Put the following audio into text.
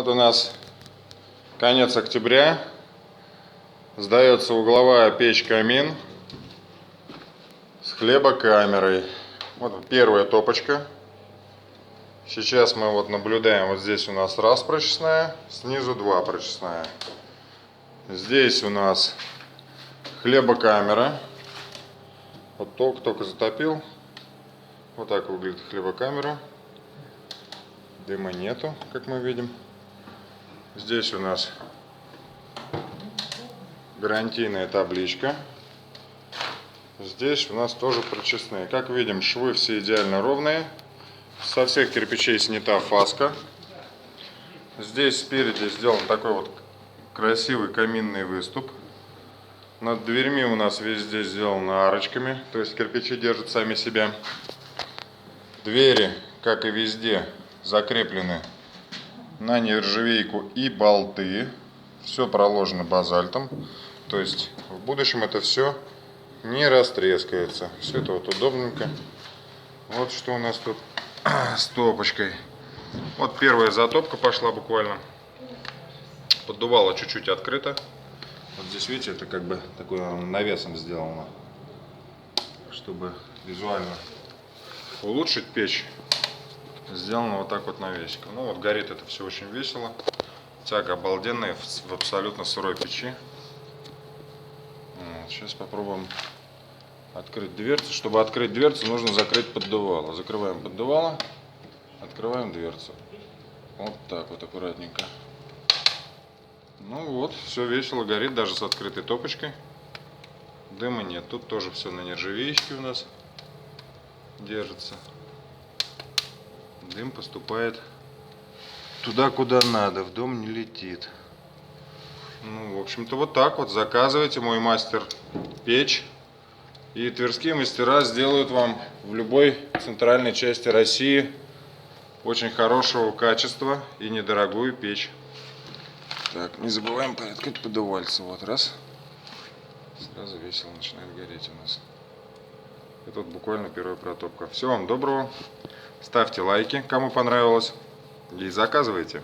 Вот у нас конец октября. Сдается угловая печь-камин с хлебокамерой. Вот первая топочка. Сейчас мы вот наблюдаем, вот здесь у нас раз прочесная, снизу два прочесная. Здесь у нас хлебокамера. Вот только затопил. Вот так выглядит хлебокамера. Дыма нету, как мы видим. Здесь у нас гарантийная табличка. Здесь у нас тоже прочесные. Как видим, швы все идеально ровные. Со всех кирпичей снята фаска. Здесь спереди сделан такой вот красивый каминный выступ. Над дверьми у нас везде сделано арочками, то есть кирпичи держат сами себя. Двери, как и везде, закреплены на нержавейку и болты. Все проложено базальтом. То есть в будущем это все не растрескается. Все это вот удобненько. Вот что у нас тут с топочкой. Вот первая затопка пошла буквально. Поддувало чуть-чуть открыто. Вот здесь, видите, это как бы такой навесом сделано, чтобы визуально улучшить печь. Сделано вот так вот навесиком. Ну вот горит это все очень весело. Тяга обалденная в абсолютно сырой печи. Вот, сейчас попробуем открыть дверцу. Чтобы открыть дверцу, нужно закрыть поддувало. Закрываем поддувало, открываем дверцу. Вот так вот аккуратненько. Ну вот, все весело горит, даже с открытой топочкой. Дыма нет. Тут тоже все на нержавеечке у нас держится. Дым поступает туда, куда надо, в дом не летит. Ну, в общем-то, вот так вот. Заказывайте, мой мастер печь. И тверские мастера сделают вам в любой центральной части России очень хорошего качества и недорогую печь. Так, не забываем порядкать поддувальца. Вот раз. Сразу весело начинает гореть у нас. Это вот буквально первая протопка. Всего вам доброго. Ставьте лайки, кому понравилось. И заказывайте.